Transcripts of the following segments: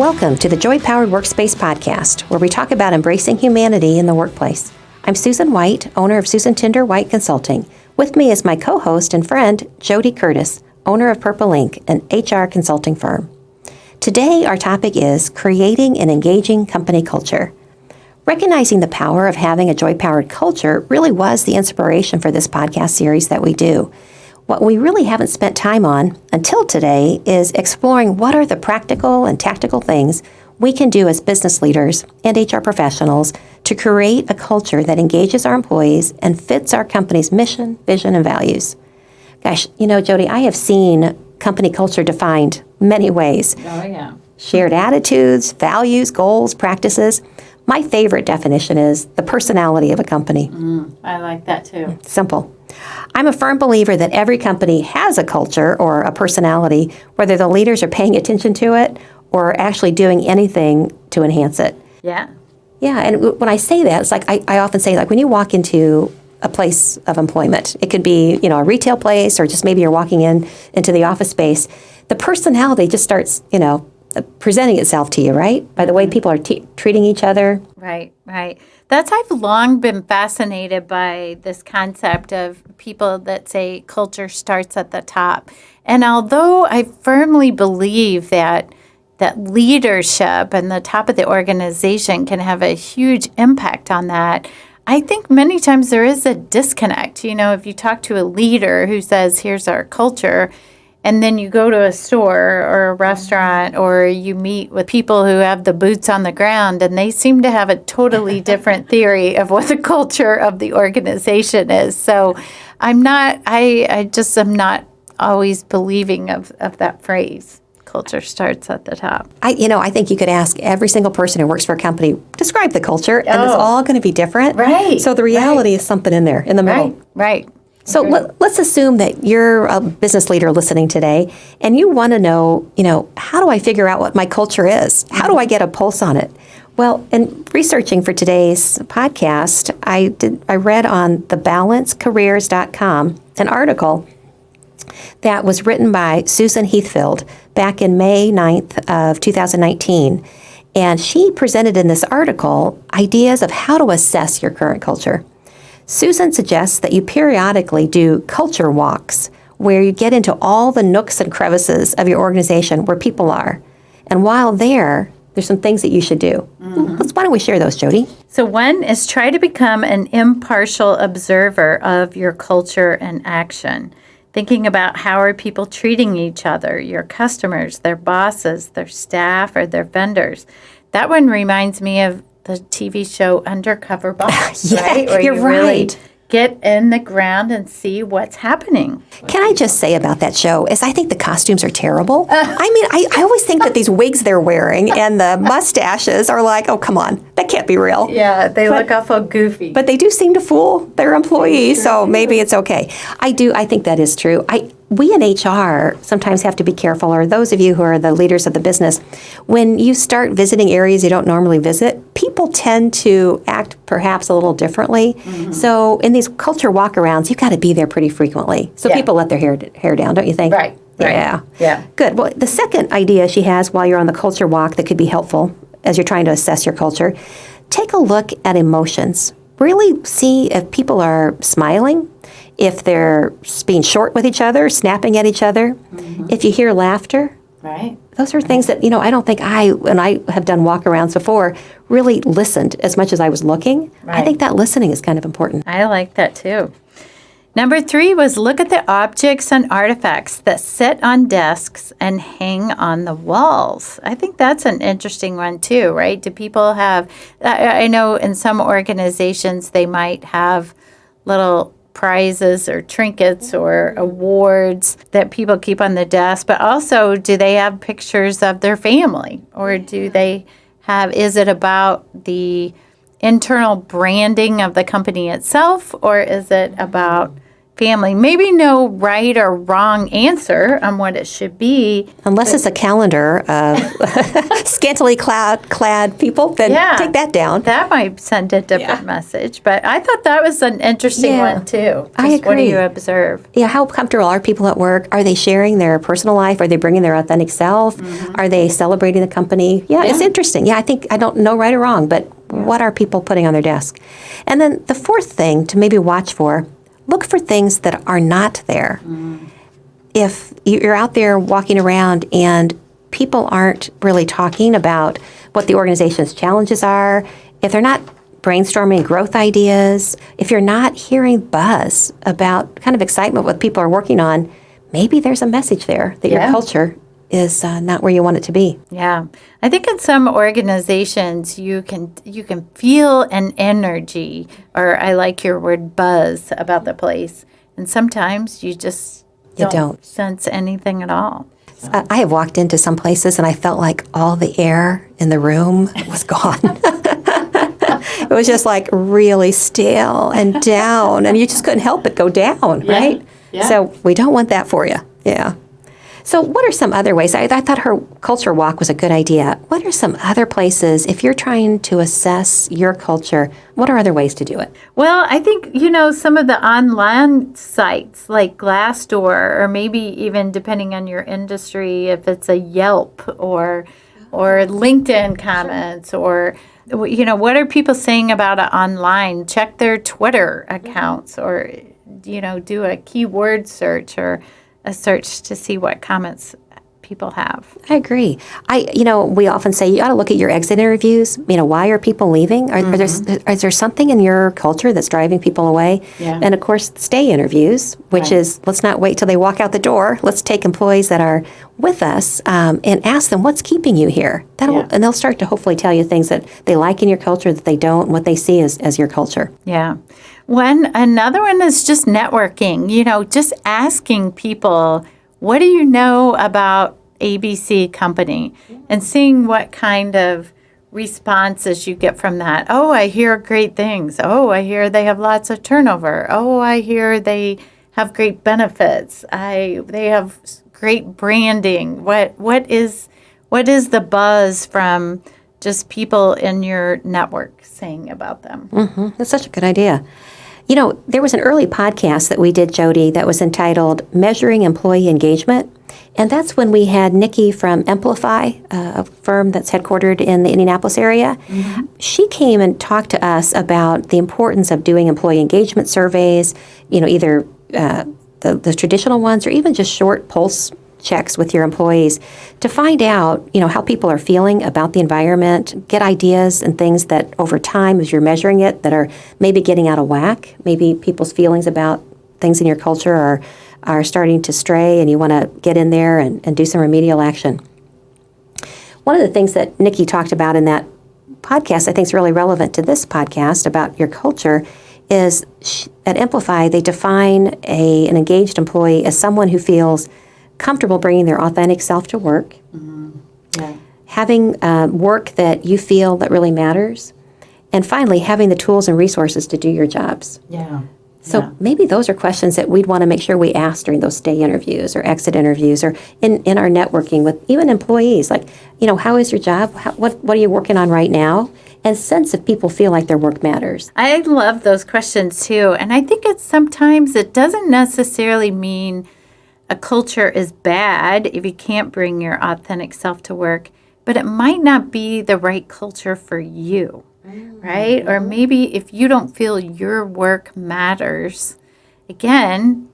Welcome to the Joy-Powered Workspace podcast, where we talk about embracing humanity in the workplace. I'm Susan White, owner of Susan Tinder White Consulting. With me is my co-host and friend, JoDee Curtis, owner of Purple Ink, an HR consulting firm. Today, our topic is creating an engaging company culture. Recognizing the power of having a joy-powered culture really was the inspiration for this podcast series that we do. What we really haven't spent time on until today is exploring what are the practical and tactical things we can do as business leaders and HR professionals to create a culture that engages our employees and fits our company's mission, vision, and values. Gosh, JoDee, I have seen company culture defined many ways. Oh, yeah. Shared attitudes, values, goals, practices. My favorite definition is the personality of a company. I like that too. Simple. I'm a firm believer that every company has a culture or a personality, whether the leaders are paying attention to it or actually doing anything to enhance it. Yeah. Yeah, and when I say that, it's like I often say, like when you walk into a place of employment, it could be, a retail place or just maybe you're walking into the office space, the personality just starts, presenting itself to you, right? By the way people are treating each other. Right. I've long been fascinated by this concept of people that say culture starts at the top. And although I firmly believe that leadership and the top of the organization can have a huge impact on that, I think many times there is a disconnect. If you talk to a leader who says, here's our culture, and then you go to a store or a restaurant or you meet with people who have the boots on the ground and they seem to have a totally different theory of what the culture of the organization is. So I just am not always believing of that phrase. Culture starts at the top. I think you could ask every single person who works for a company, describe the culture, and it's all going to be different. Right. So the reality is something in there, in the middle. Right. So let's assume that you're a business leader listening today, and you want to know, how do I figure out what my culture is? How do I get a pulse on it? Well, in researching for today's podcast, I read on thebalancecareers.com an article that was written by Susan Heathfield back in May 9th of 2019. And she presented in this article ideas of how to assess your current culture. Susan suggests that you periodically do culture walks where you get into all the nooks and crevices of your organization where people are. And while there's some things that you should do. Why don't we share those, JoDee? So one is try to become an impartial observer of your culture and action. Thinking about how are people treating each other, your customers, their bosses, their staff, or their vendors. That one reminds me of the TV show Undercover Boss, right? Where you're you right. really get in the ground and see what's happening. Can I just say about that show is I think the costumes are terrible. I always think that these wigs they're wearing and the mustaches are like, oh, come on, that can't be real. Yeah, they look awful goofy. But they do seem to fool their employees, so maybe it's okay. I think that is true. We in HR sometimes have to be careful, or those of you who are the leaders of the business, when you start visiting areas you don't normally visit, people tend to act perhaps a little differently. So in these culture walkarounds, you've got to be there pretty frequently. So people let their hair down, don't you think? Right. Yeah. Good. Well, the second idea she has while you're on the culture walk that could be helpful as you're trying to assess your culture, take a look at emotions. Really see if people are smiling, if they're being short with each other, snapping at each other, if you hear laughter. Right. Those are things that, I don't think when I have done walkarounds before, really listened as much as I was looking. Right. I think that listening is kind of important. I like that too. Number 3 was look at the objects and artifacts that sit on desks and hang on the walls. I think that's an interesting one too, right? Do people have, I know in some organizations they might have little prizes or trinkets or awards that people keep on the desk, but also do they have pictures of their family, or do they have, is it about the internal branding of the company itself, or is it about family. Maybe no right or wrong answer on what it should be. Unless it's a calendar of scantily clad people, then take that down. That might send a different message. But I thought that was an interesting one, too. I agree. What do you observe? Yeah, how comfortable are people at work? Are they sharing their personal life? Are they bringing their authentic self? Are they celebrating the company? Yeah, it's interesting. Yeah, I don't know right or wrong, but what are people putting on their desk? And then the fourth thing to maybe watch for, look for things that are not there. If you're out there walking around and people aren't really talking about what the organization's challenges are, if they're not brainstorming growth ideas, if you're not hearing buzz about kind of excitement what people are working on, maybe there's a message there that your culture is not where you want it to be. Yeah. I think in some organizations you can feel an energy, or I like your word buzz, about the place. And sometimes you just don't sense anything at all. I have walked into some places and I felt like all the air in the room was gone. It was just like really stale and down, and you just couldn't help but go down, right? Yeah. So we don't want that for you. Yeah. So what are some other ways? I thought her culture walk was a good idea. What are some other places, if you're trying to assess your culture, what are other ways to do it? Well, I think, some of the online sites like Glassdoor, or maybe even depending on your industry, if it's a Yelp or LinkedIn comments, or, what are people saying about it online? Check their Twitter accounts, or, do a keyword search or a search to see what comments people have. I agree. We often say you ought to look at your exit interviews. Why are people leaving? Is there something in your culture that's driving people away? Yeah. And of course, stay interviews, which is, let's not wait till they walk out the door. Let's take employees that are with us and ask them, what's keeping you here? And they'll start to hopefully tell you things that they like in your culture that they don't, and what they see as your culture. Yeah. Another one is just networking, just asking people, what do you know about ABC company? And seeing what kind of responses you get from that. Oh, I hear great things. Oh, I hear they have lots of turnover. Oh, I hear they have great benefits. They have great branding. What is the buzz from just people in your network saying about them? Mm-hmm. That's such a good idea. There was an early podcast that we did, JoDee, that was entitled Measuring Employee Engagement. And that's when we had Nikki from Amplify, a firm that's headquartered in the Indianapolis area. Mm-hmm. She came and talked to us about the importance of doing employee engagement surveys, either the traditional ones or even just short pulse checks with your employees to find out, how people are feeling about the environment, get ideas and things that over time, as you're measuring it, that are maybe getting out of whack. Maybe people's feelings about things in your culture are starting to stray, and you want to get in there and do some remedial action. One of the things that Nikki talked about in that podcast, I think is really relevant to this podcast about your culture, is at Amplify, they define an engaged employee as someone who feels comfortable bringing their authentic self to work, having work that you feel that really matters, and finally, having the tools and resources to do your jobs. So maybe those are questions that we'd want to make sure we ask during those stay interviews or exit interviews, or in our networking with even employees. Like, how is your job? What are you working on right now? And sense if people feel like their work matters. I love those questions too. And I think sometimes it doesn't necessarily mean a culture is bad if you can't bring your authentic self to work, but it might not be the right culture for you, right? Or maybe if you don't feel your work matters, again,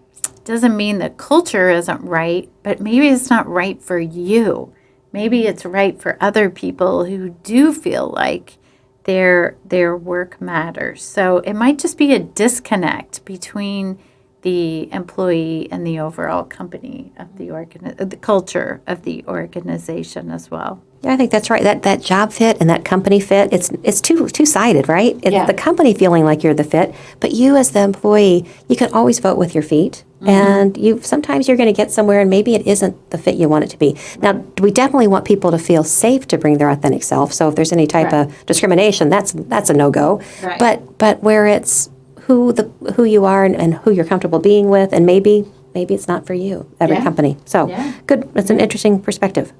doesn't mean the culture isn't right, but maybe it's not right for you. Maybe it's right for other people who do feel like their work matters. So it might just be a disconnect between the employee and the overall company of the culture of the organization as well. Yeah, I think that's right. That job fit and that company fit, it's two-sided, right? The company feeling like you're the fit, but you as the employee, you can always vote with your feet. Mm-hmm. And sometimes you're going to get somewhere and maybe it isn't the fit you want it to be. Now, we definitely want people to feel safe to bring their authentic self. So if there's any type of discrimination, that's a no-go. Right. But where it's who you are and who you're comfortable being with, and maybe it's not for you, every company. So good. That's an interesting perspective.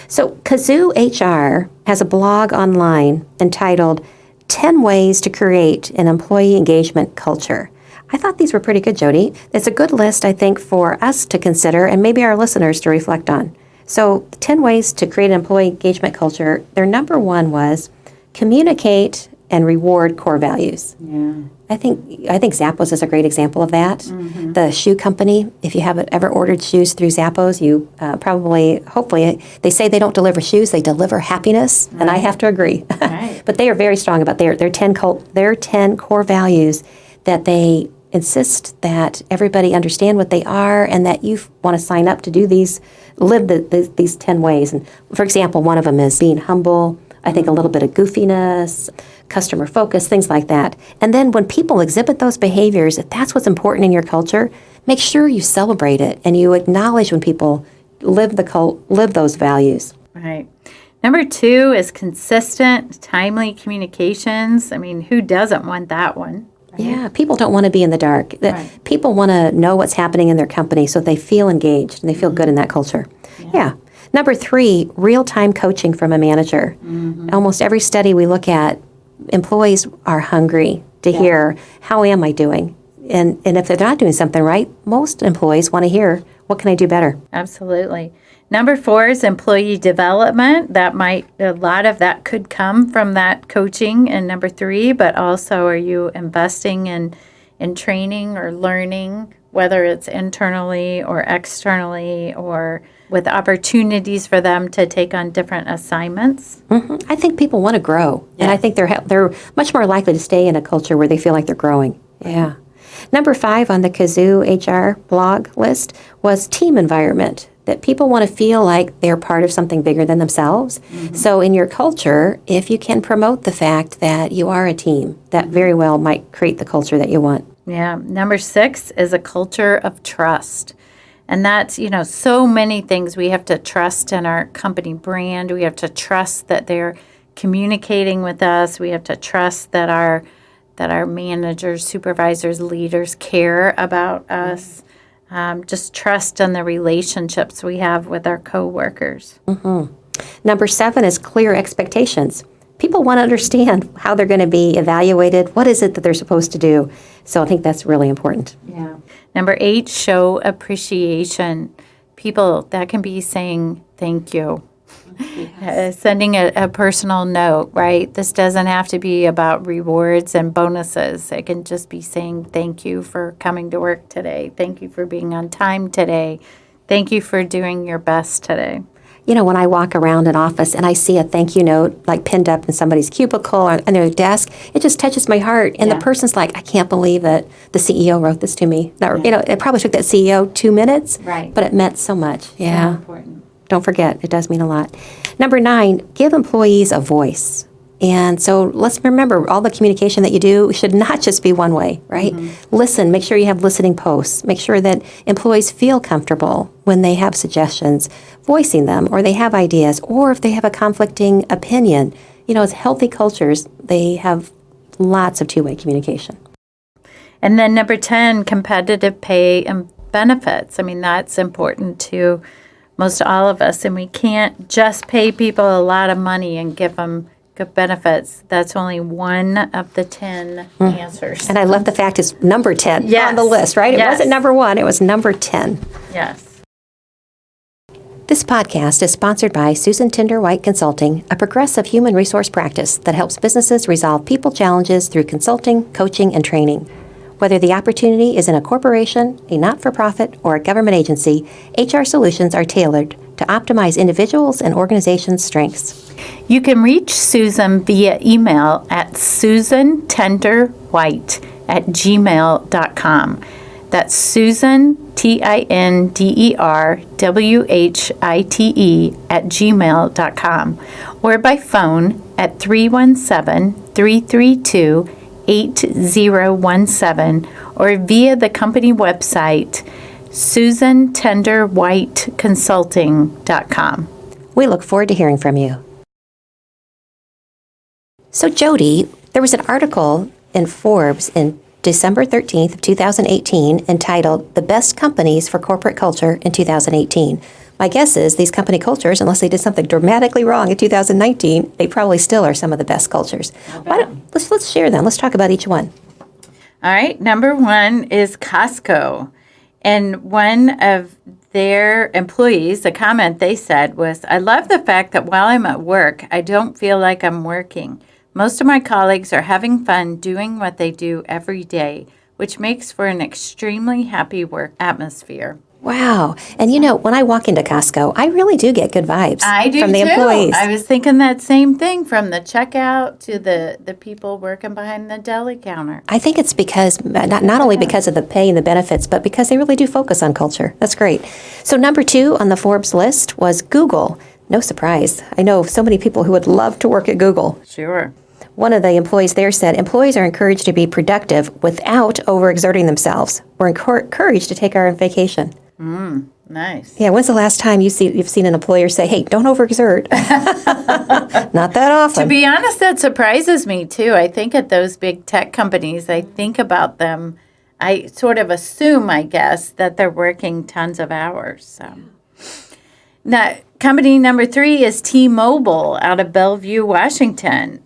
So Kazoo HR has a blog online entitled 10 Ways to Create an Employee Engagement Culture. I thought these were pretty good, JoDee. It's a good list, I think, for us to consider and maybe our listeners to reflect on. So 10 ways to create an employee engagement culture. Their number one was communicate and reward core values. Yeah. I think Zappos is a great example of that. Mm-hmm. The shoe company, if you haven't ever ordered shoes through Zappos, you hopefully, they say they don't deliver shoes, they deliver happiness, and I have to agree. Right. But they are very strong about their 10 core values that they insist that everybody understand what they are and that you want to sign up to do these 10 ways. And for example, one of them is being humble, I think a little bit of goofiness, customer focus, things like that. And then when people exhibit those behaviors, if that's what's important in your culture, make sure you celebrate it and you acknowledge when people live those values. Right. Number 2 is consistent, timely communications. I mean, who doesn't want that one? Right? Yeah, people don't want to be in the dark. Right. People want to know what's happening in their company so they feel engaged and they feel good in that culture. Yeah. Number 3, real-time coaching from a manager. Mm-hmm. Almost every study we look at, employees are hungry to hear, how am I doing? And if they're not doing something right, most employees want to hear, what can I do better? Absolutely. Number 4 is employee development. A lot of that could come from that coaching in number 3, but also are you investing in training or learning, whether it's internally or externally or with opportunities for them to take on different assignments? Mm-hmm. I think people want to grow, and I think they're much more likely to stay in a culture where they feel like they're growing. Yeah. Number 5 on the Kazoo HR blog list was team environment, that people want to feel like they're part of something bigger than themselves. Mm-hmm. So in your culture, if you can promote the fact that you are a team, that very well might create the culture that you want. Yeah. Number 6 is a culture of trust. And that's, so many things we have to trust in our company brand. We have to trust that they're communicating with us. We have to trust that our managers, supervisors, leaders care about us. Just trust in the relationships we have with our coworkers. Mm-hmm. Number 7 is clear expectations. People want to understand how they're going to be evaluated. What is it that they're supposed to do? So I think that's really important. Yeah. Number 8, show appreciation. People, that can be saying thank you. Yes. Sending a personal note, right? This doesn't have to be about rewards and bonuses. It can just be saying thank you for coming to work today. Thank you for being on time today. Thank you for doing your best today. When I walk around an office and I see a thank you note like pinned up in somebody's cubicle or on their desk, it just touches my heart. And the person's like, I can't believe that the CEO wrote this to me. It probably took that CEO 2 minutes, but it meant so much. Yeah. Important. Don't forget, it does mean a lot. Number 9, give employees a voice. And so let's remember, all the communication that you do should not just be one way, right? Mm-hmm. Listen, make sure you have listening posts. Make sure that employees feel comfortable when they have suggestions, voicing them, or they have ideas, or if they have a conflicting opinion. As healthy cultures, they have lots of two-way communication. And then number 10, competitive pay and benefits. I mean, that's important to most all of us. And we can't just pay people a lot of money and give them good benefits. That's only one of the 10 answers. And I love the fact it's number 10 on the list, right? It wasn't number 1, it was number 10. Yes. This podcast is sponsored by Susan Tinder White Consulting, a progressive human resource practice that helps businesses resolve people challenges through consulting, coaching, and training. Whether the opportunity is in a corporation, a not-for-profit, or a government agency, HR solutions are tailored to optimize individuals' and organizations' strengths. You can reach Susan via email at susantenderwhite@gmail.com. That's Susan, TINDERWHITE @gmail.com, or by phone at 317-332-8017, or via the company website, susantenderwhiteconsulting.com. We look forward to hearing from you. So JoDee, there was an article in Forbes in December 13th of 2018 entitled The Best Companies for Corporate Culture in 2018. My guess is these company cultures, unless they did something dramatically wrong in 2019, they probably still are some of the best cultures. Let's share them. Let's talk about each one. All right. Number one is Costco. And one of their employees, a comment they said was, I love the fact that while I'm at work, I don't feel like I'm working. Most of my colleagues are having fun doing what they do every day, which makes for an extremely happy work atmosphere. Wow. And when I walk into Costco, I really do get good vibes from the too. employees. I was thinking that same thing, from the checkout to the people working behind the deli counter. I think it's because, not only because of the pay and the benefits, but because they really do focus on culture. That's great. So number 2 on the Forbes list was Google. No surprise. I know so many people who would love to work at Google. Sure. One of the employees there said, employees are encouraged to be productive without overexerting themselves. We're encouraged to take our vacation. Nice. Yeah, when's the last time you've seen an employer say, hey, don't overexert? Not that often. To be honest, that surprises me, too. I think at those big tech companies, I think about them, I sort of assume, I guess, that they're working tons of hours. So. Now, company number 3 is T-Mobile out of Bellevue, Washington.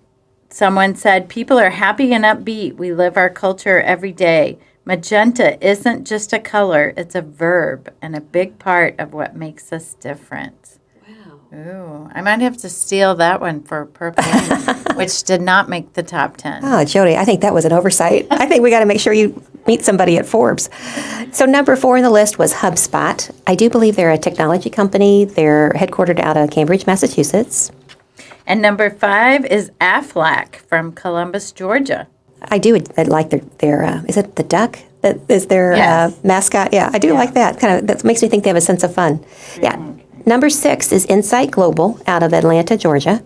Someone said, people are happy and upbeat. We live our culture every day. Magenta isn't just a color, it's a verb and a big part of what makes us different. Wow. Ooh, I might have to steal that one for Purple, which did not make the top 10. Oh, JoDee, I think that was an oversight. I think we got to make sure you meet somebody at Forbes. So number 4 on the list was HubSpot. I do believe they're a technology company. They're headquartered out of Cambridge, Massachusetts. And number 5 is Aflac from Columbus, Georgia. I like their is it the duck that is their mascot? Yeah, I do like that. That makes me think they have a sense of fun. Yeah. Number 6 is Insight Global out of Atlanta, Georgia.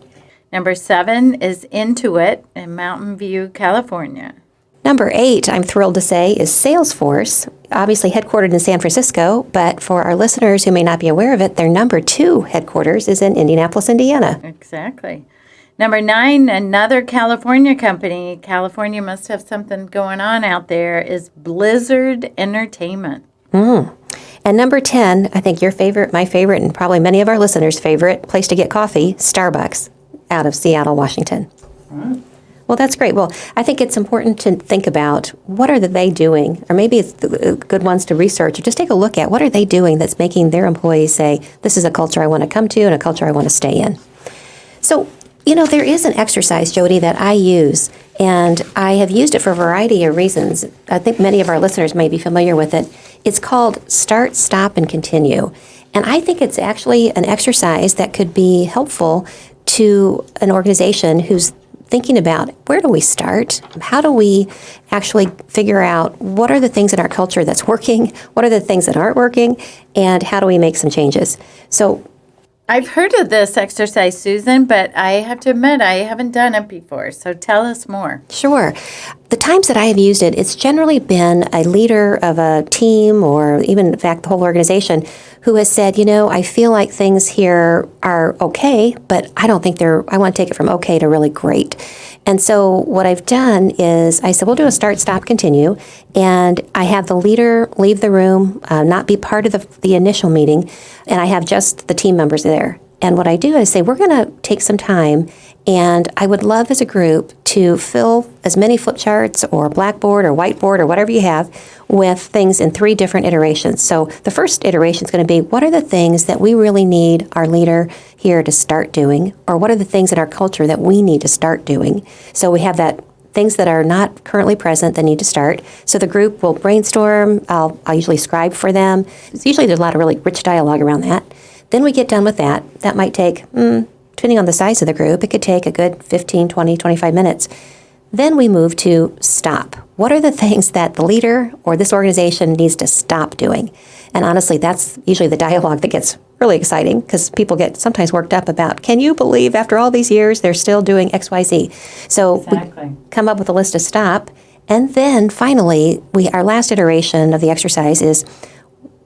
Number 7 is Intuit in Mountain View, California. Number 8, I'm thrilled to say, is Salesforce, obviously headquartered in San Francisco, but for our listeners who may not be aware of it, their number 2 headquarters is in Indianapolis, Indiana. Exactly. Number 9, another California company. California must have something going on out there, is Blizzard Entertainment. And number 10, I think your favorite, my favorite, and probably many of our listeners' favorite place to get coffee, Starbucks out of Seattle, Washington. Well, that's great. Well, I think it's important to think about what are they doing, or maybe it's good ones to research, or just take a look at what are they doing that's making their employees say, this is a culture I want to come to and a culture I want to stay in. So, there is an exercise, JoDee, that I use, and I have used it for a variety of reasons. I think many of our listeners may be familiar with it. It's called Start, Stop, and Continue. And I think it's actually an exercise that could be helpful to an organization who's thinking about where do we start? How do we actually figure out what are the things in our culture that's working? What are the things that aren't working? And how do we make some changes? So I've heard of this exercise, Susan, but I have to admit I haven't done it before. So tell us more. Sure. The times that I have used it, it's generally been a leader of a team or even, in fact, the whole organization who has said, I feel like things here are okay, but I don't think I want to take it from okay to really great. And so what I've done is I said, we'll do a start, stop, continue. And I have the leader leave the room, not be part of the initial meeting, and I have just the team members there. And what I do is say, we're going to take some time, and I would love as a group to fill as many flip charts or blackboard or whiteboard or whatever you have with things in 3 different iterations. So the first iteration is going to be, what are the things that we really need our leader here to start doing? Or what are the things in our culture that we need to start doing? So we have that things that are not currently present that need to start. So the group will brainstorm. I'll usually scribe for them. Usually there's a lot of really rich dialogue around that. Then we get done with that. That might take, depending on the size of the group, it could take a good 15, 20, 25 minutes. Then we move to stop. What are the things that the leader or this organization needs to stop doing? And honestly, that's usually the dialogue that gets really exciting because people get sometimes worked up about, can you believe after all these years they're still doing X, Y, Z? So Exactly. we come up with a list of stop. And then finally, our last iteration of the exercise is,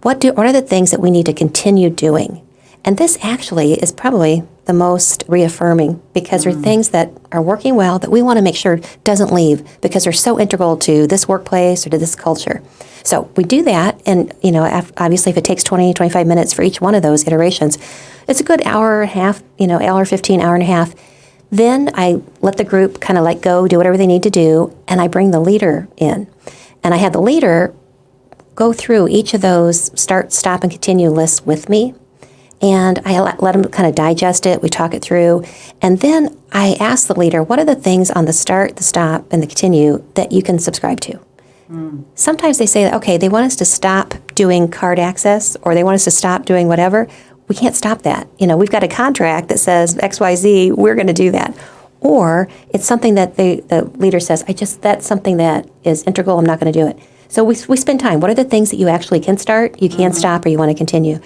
what are the things that we need to continue doing? And this actually is probably the most reaffirming because they're things that are working well that we want to make sure doesn't leave because they're so integral to this workplace or to this culture. So we do that, and obviously if it takes 20, 25 minutes for each one of those iterations, it's a good hour and a half, hour 15, hour and a half. Then I let the group kind of let go, do whatever they need to do, and I bring the leader in. And I had the leader go through each of those start, stop, and continue lists with me. And I let them kind of digest it. We talk it through. And then I ask the leader, what are the things on the start, the stop, and the continue that you can subscribe to? Sometimes they say, okay, they want us to stop doing card access or they want us to stop doing whatever. We can't stop that. We've got a contract that says XYZ, we're going to do that. Or it's something that the leader says, that's something that is integral, I'm not going to do it. So we spend time. What are the things that you actually can start, you can stop, or you want to continue?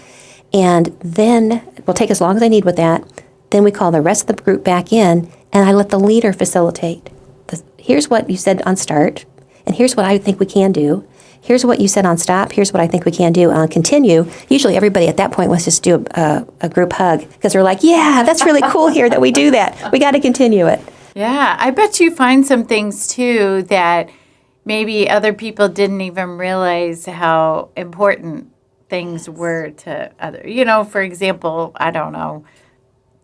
And then we'll take as long as I need with that. Then we call the rest of the group back in, and I let the leader facilitate. Here's what you said on start, and here's what I think we can do. Here's what you said on stop. Here's what I think we can do on continue. Usually everybody at that point wants just do a group hug because they're like, yeah, that's really cool here that we do that. We got to continue it. Yeah, I bet you find some things, too, that maybe other people didn't even realize how important things were to other. For example, I don't know,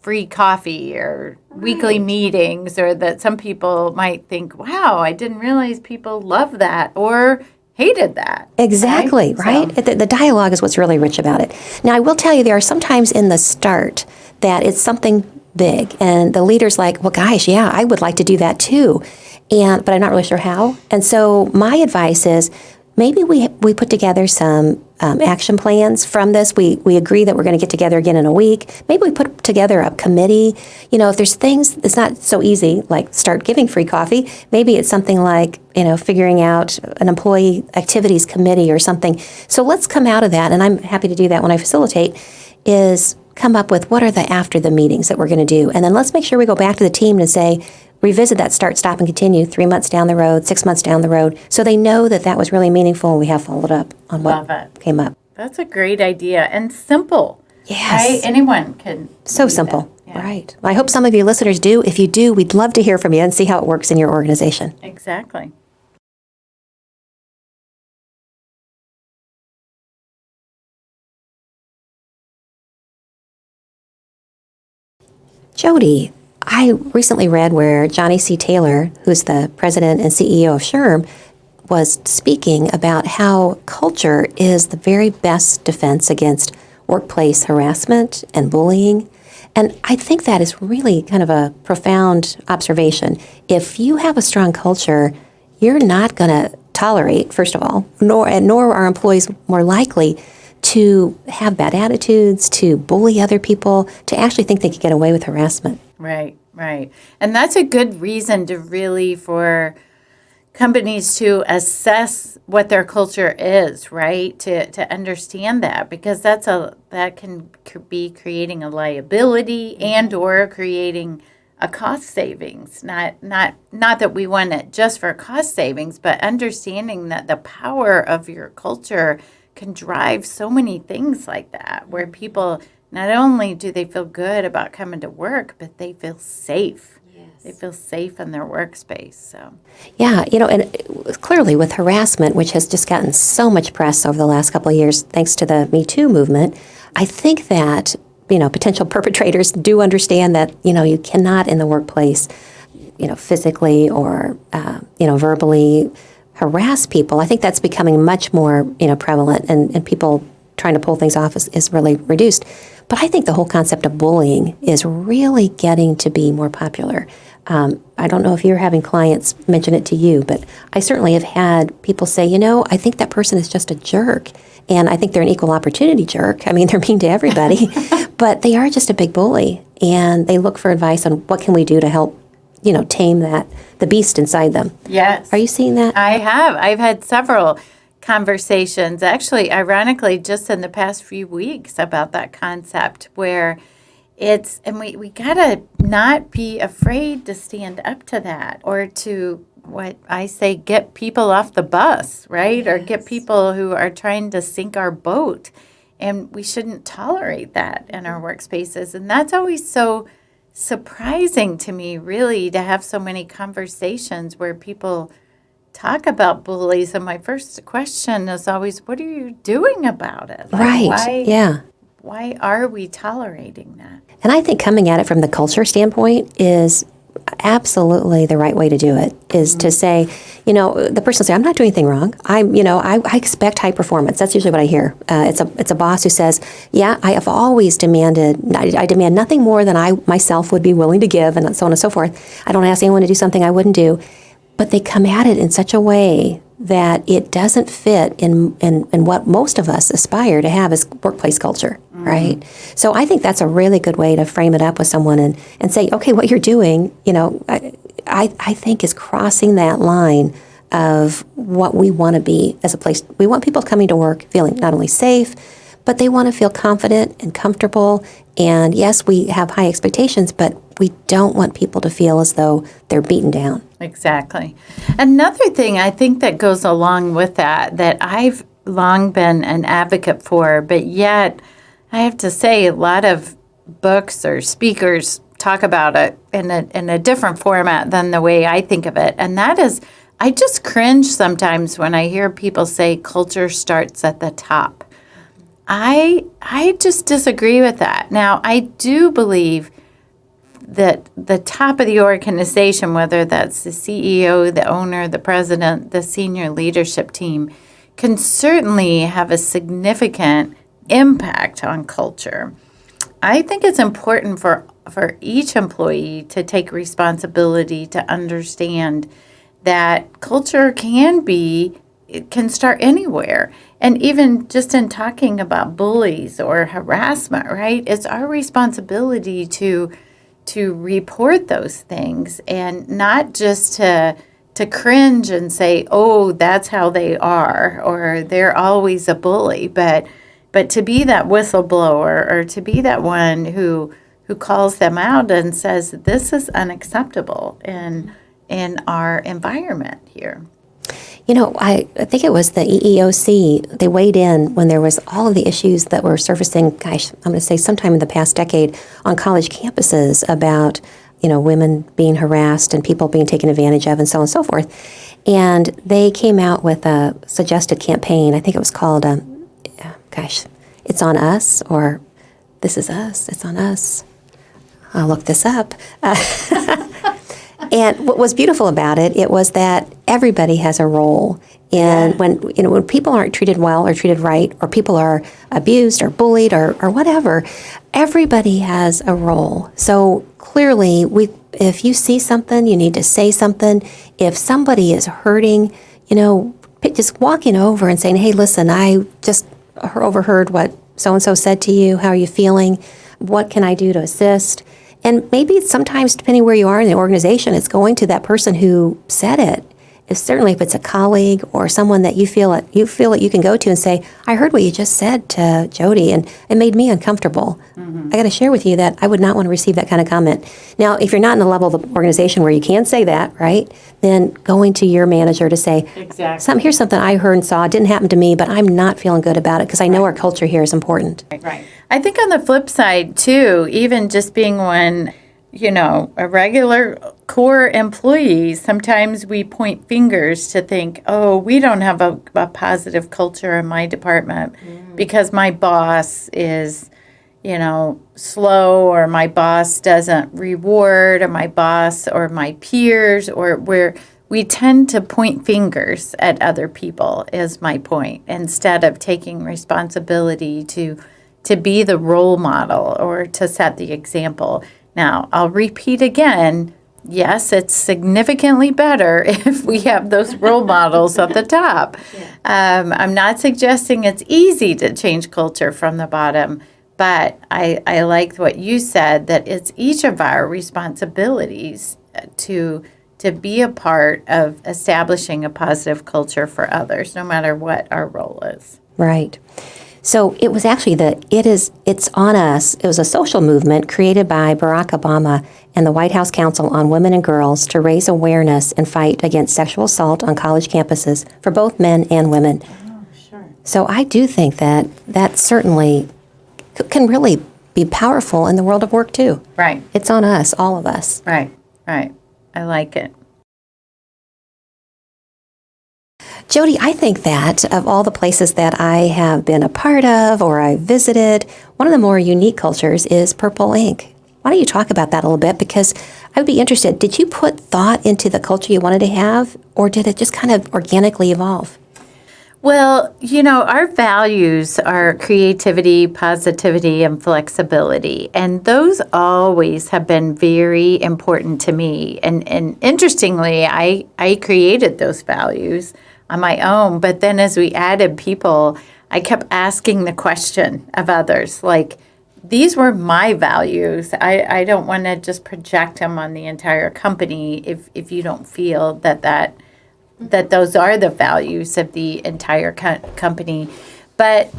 free coffee or weekly meetings, or that some people might think, wow, I didn't realize people love that or hated that. Exactly, right? So. The dialogue is what's really rich about it. Now, I will tell you, there are sometimes in the start that it's something big, and the leader's like, well, gosh, yeah, I would like to do that too, but I'm not really sure how. And so my advice is maybe we put together some action plans from this. We agree that we're going to get together again in a week. Maybe we put together a committee. If there's things, it's not so easy, like start giving free coffee. Maybe it's something like, figuring out an employee activities committee or something. So let's come out of that, and I'm happy to do that when I facilitate, is come up with what are the after the meetings that we're going to do. And then let's make sure we go back to the team and say, revisit that start, stop, and continue 3 months down the road, 6 months down the road, so they know that was really meaningful and we have followed up on what came up. That's a great idea and simple. Yes. Right? Anyone can. So simple. Yeah. Right. Well, I hope some of you listeners do. If you do, we'd love to hear from you and see how it works in your organization. Exactly. JoDee, I recently read where Johnny C. Taylor, who's the president and CEO of SHRM, was speaking about how culture is the very best defense against workplace harassment and bullying. And I think that is really kind of a profound observation. If you have a strong culture, you're not going to tolerate, first of all, nor are employees more likely to have bad attitudes, to bully other people, to actually think they could get away with harassment. Right. And that's a good reason to really for companies to assess what their culture is, right? To understand that, because that can be creating a liability and or creating a cost savings. Not that we want it just for cost savings, but understanding that the power of your culture can drive so many things like that, where people not only do they feel good about coming to work, but they feel safe. Yes. They feel safe in their workspace. So, yeah, and clearly with harassment, which has just gotten so much press over the last couple of years, thanks to the Me Too movement, I think that potential perpetrators do understand that you cannot in the workplace, physically or verbally harass people. I think that's becoming much more prevalent, and people trying to pull things off is really reduced. But I think the whole concept of bullying is really getting to be more popular. I don't know if you're having clients mention it to you, but I certainly have had people say, I think that person is just a jerk. And I think they're an equal opportunity jerk. I mean, they're mean to everybody, but they are just a big bully. And they look for advice on what can we do to help, tame the beast inside them. Yes. Are you seeing that? I have. I've had several conversations, actually, ironically, just in the past few weeks about that concept where and we gotta not be afraid to stand up to that, or to what I say, get people off the bus, right? Yes. Or get people who are trying to sink our boat And we shouldn't tolerate that in our workspaces. And that's always so surprising to me, really, to have so many conversations where people talk about bullies. And my first question is always, what are you doing about it? Right. Yeah. Why are we tolerating that? And I think coming at it from the culture standpoint is absolutely the right way to do it, is to say, the person will say, I'm not doing anything wrong. I expect high performance. That's usually what I hear. It's a boss who says, yeah, I have always demanded, I demand nothing more than I myself would be willing to give, and so on and so forth. I don't ask anyone to do something I wouldn't do. But they come at it in such a way that it doesn't fit in what most of us aspire to have as workplace culture, right? So I think that's a really good way to frame it up with someone and say, okay, what you're doing, I think is crossing that line of what we want to be as a place. We want people coming to work feeling not only safe, but they want to feel confident and comfortable. And yes, we have high expectations, but we don't want people to feel as though they're beaten down. Exactly. Another thing I think that goes along with that I've long been an advocate for, but yet I have to say a lot of books or speakers talk about it in a different format than the way I think of it. And that is, I just cringe sometimes when I hear people say culture starts at the top. I just disagree with that. Now, I do believe that the top of the organization, whether that's the CEO, the owner, the president, the senior leadership team, can certainly have a significant impact on culture. I think it's important for each employee to take responsibility to understand that culture it can start anywhere. And even just in talking about bullies or harassment, right? It's our responsibility to report those things and not just to cringe and say, oh, that's how they are, or they're always a bully, but to be that whistleblower or to be that one who calls them out and says, this is unacceptable in our environment here. I think it was the EEOC, they weighed in when there was all of the issues that were surfacing, I'm going to say sometime in the past decade, on college campuses about, women being harassed and people being taken advantage of and so on and so forth. And they came out with a suggested campaign. I think it was called, It's on Us, or This is Us, It's on Us. I'll look this up. And what was beautiful about it was that everybody has a role. And when people aren't treated well or treated right, or people are abused or bullied or whatever, everybody has a role. So clearly, if you see something, you need to say something. If somebody is hurting, just walking over and saying, hey, listen, I just overheard what so-and-so said to you. How are you feeling? What can I do to assist? And maybe sometimes, depending where you are in the organization, it's going to that person who said it. Certainly if it's a colleague or someone that you feel that you can go to and say, I heard what you just said to JoDee, and it made me uncomfortable. I got to share with you that I would not want to receive that kind of comment. Now, if you're not in the level of the organization where you can say that, right, then going to your manager to say, exactly. Here's something I heard and saw. It didn't happen to me, but I'm not feeling good about it because I know our culture here is important. Right. I think on the flip side, too, even just being one, a regular core employee, sometimes we point fingers to think, oh, we don't have a positive culture in my department because my boss is, slow, or my boss doesn't reward, or my boss or my peers, or where we tend to point fingers at other people, is my point, instead of taking responsibility to be the role model or to set the example. Now, I'll repeat again, yes, it's significantly better if we have those role models at the top. I'm not suggesting it's easy to change culture from the bottom, but I liked what you said, that it's each of our responsibilities to be a part of establishing a positive culture for others, no matter what our role is. Right. So it was actually It's on Us. It was a social movement created by Barack Obama and the White House Council on Women and Girls to raise awareness and fight against sexual assault on college campuses for both men and women. Oh, sure. So I do think that that certainly can really be powerful in the world of work too. Right. It's on us, all of us. Right. I like it. JoDee, I think that of all the places that I have been a part of or I visited, one of the more unique cultures is Purple Ink. Why don't you talk about that a little bit? Because I would be interested. Did you put thought into the culture you wanted to have, or did it just kind of organically evolve? Well, our values are creativity, positivity, and flexibility. And those always have been very important to me. And interestingly, I created those values on my own. But then as we added people, I kept asking the question of others, like, these were my values. I don't want to just project them on the entire company if you don't feel that those are the values of the entire company. But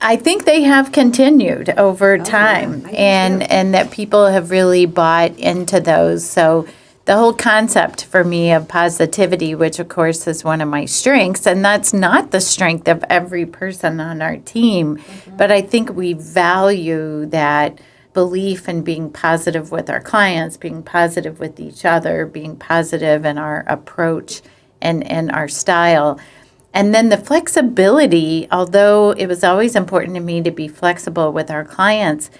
I think they have continued over time, and that people have really bought into those. So the whole concept for me of positivity, which of course is one of my strengths, and that's not the strength of every person on our team, but I think we value that belief in being positive with our clients, being positive with each other, being positive in our approach and our style. And then the flexibility, although it was always important to me to be flexible with our clients,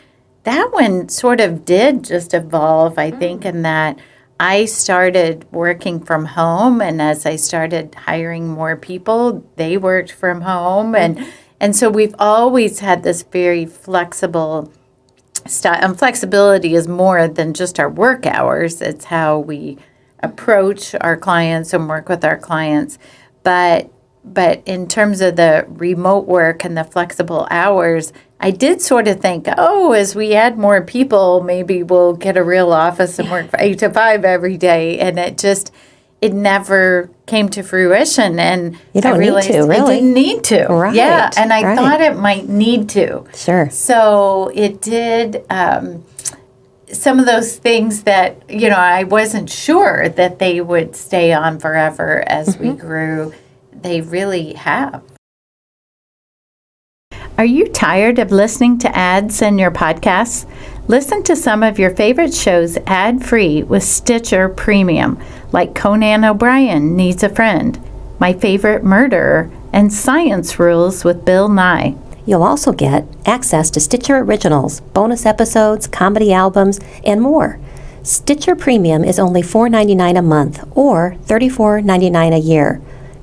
that one sort of did just evolve, I think, in that I started working from home, and as I started hiring more people, they worked from home. And so we've always had this very flexible style. And flexibility is more than just our work hours. It's how we approach our clients and work with our clients. But in terms of the remote work and the flexible hours, I did sort of think, as we add more people, maybe we'll get a real office and work 8 to 5 every day. And it never came to fruition. And you don't I realized need to, really. It didn't need to. Right. Yeah, and I thought it might need to. Sure. So it did some of those things that, I wasn't sure that they would stay on forever as we grew. They really have. Are you tired of listening to ads in your podcasts? Listen to some of your favorite shows ad-free with Stitcher Premium, like Conan O'Brien Needs a Friend, My Favorite Murderer, and Science Rules with Bill Nye. You'll also get access to Stitcher Originals, bonus episodes, comedy albums, and more. Stitcher Premium is only $4.99 a month or $34.99 a year.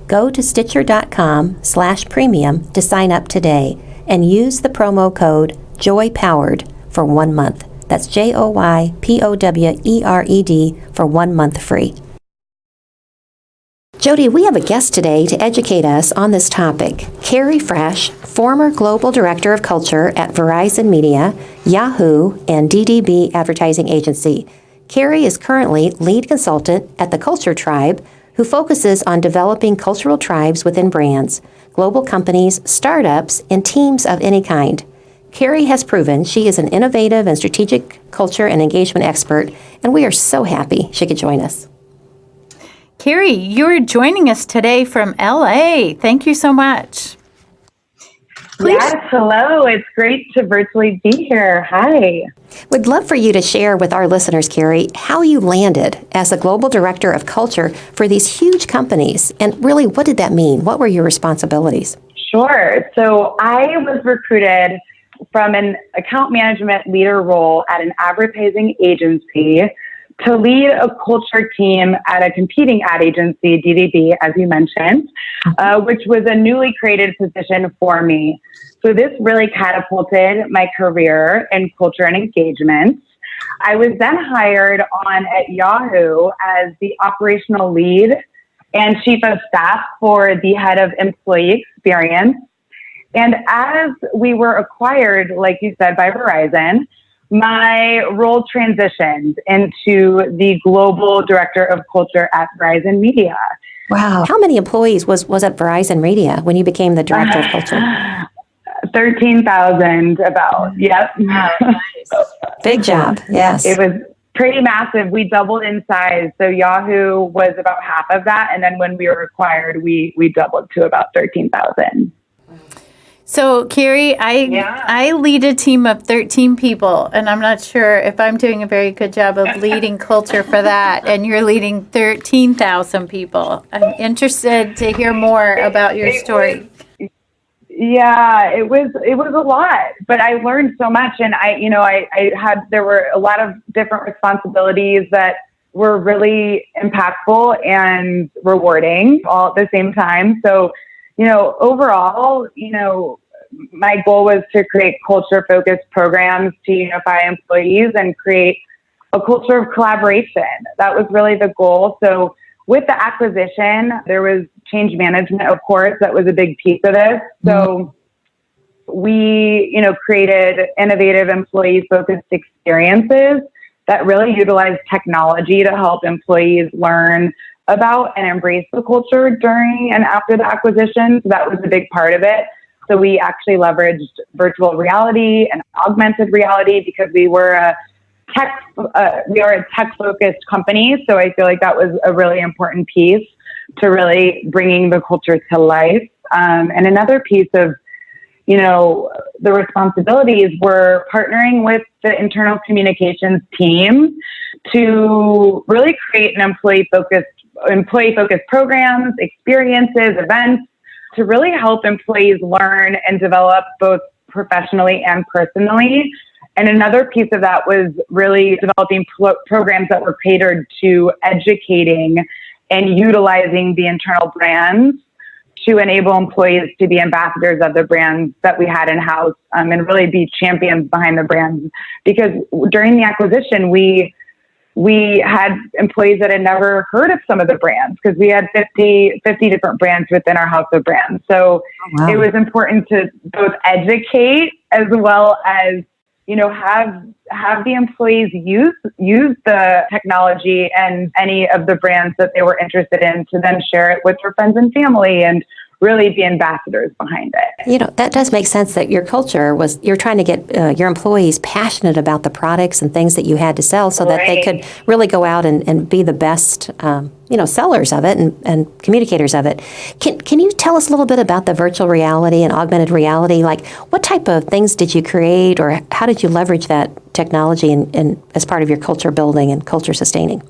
Go to Stitcher.com/premium to sign up today and use the promo code JOYPOWERED for 1 month. That's JOYPOWERED for 1 month free. JoDee, we have a guest today to educate us on this topic. Carrie Frash, former Global Director of Culture at Verizon Media, Yahoo, and DDB Advertising Agency. Carrie is currently lead consultant at the Culture Tribe, who focuses on developing cultural tribes within brands, global companies, startups, and teams of any kind. Carrie has proven she is an innovative and strategic culture and engagement expert, and we are so happy she could join us. Carrie, you're joining us today from LA. Thank you so much. Please. Yes, hello. It's great to virtually be here. Hi. We'd love for you to share with our listeners, Carrie, how you landed as the Global Director of Culture for these huge companies. And really, what did that mean? What were your responsibilities? Sure. So I was recruited from an account management leader role at an advertising agency to lead a culture team at a competing ad agency, DDB, as you mentioned, which was a newly created position for me. So this really catapulted my career in culture and engagement. I was then hired on at Yahoo as the operational lead and chief of staff for the head of employee experience. And as we were acquired, like you said, by Verizon, my role transitioned into the global director of culture at Verizon Media. Wow. How many employees was at Verizon Media when you became the director of culture? 13,000 about. Yep. Wow, nice. Big job. Yes. It was pretty massive. We doubled in size. So Yahoo was about half of that. And then when we were acquired, we doubled to about 13,000. So, Carrie, I lead a team of 13 people, and I'm not sure if I'm doing a very good job of leading culture for that, and you're leading 13,000 people. I'm interested to hear more about your story. It was a lot, but I learned so much, and there were a lot of different responsibilities that were really impactful and rewarding all at the same time. So, overall, my goal was to create culture-focused programs to unify employees and create a culture of collaboration. That was really the goal. So with the acquisition, there was change management, of course, that was a big piece of this. So we, created innovative employee-focused experiences that really utilized technology to help employees learn about and embrace the culture during and after the acquisition. So that was a big part of it. So we actually leveraged virtual reality and augmented reality because we are a tech-focused company. So I feel like that was a really important piece to really bringing the culture to life. And another piece of, the responsibilities were partnering with the internal communications team to really create an employee-focused programs, experiences, events to really help employees learn and develop both professionally and personally. And another piece of that was really developing programs that were catered to educating and utilizing the internal brands to enable employees to be ambassadors of the brands that we had in-house, and really be champions behind the brands. Because during the acquisition, we had employees that had never heard of some of the brands because we had 50 different brands within our house of brands. So It was important to both educate as well as, have the employees use the technology and any of the brands that they were interested in to then share it with their friends and family and really be ambassadors behind it. That does make sense that your culture was, you're trying to get your employees passionate about the products and things that you had to sell so that they could really go out and be the best, sellers of it and communicators of it. Can you tell us a little bit about the virtual reality and augmented reality? Like, what type of things did you create, or how did you leverage that technology in as part of your culture building and culture sustaining?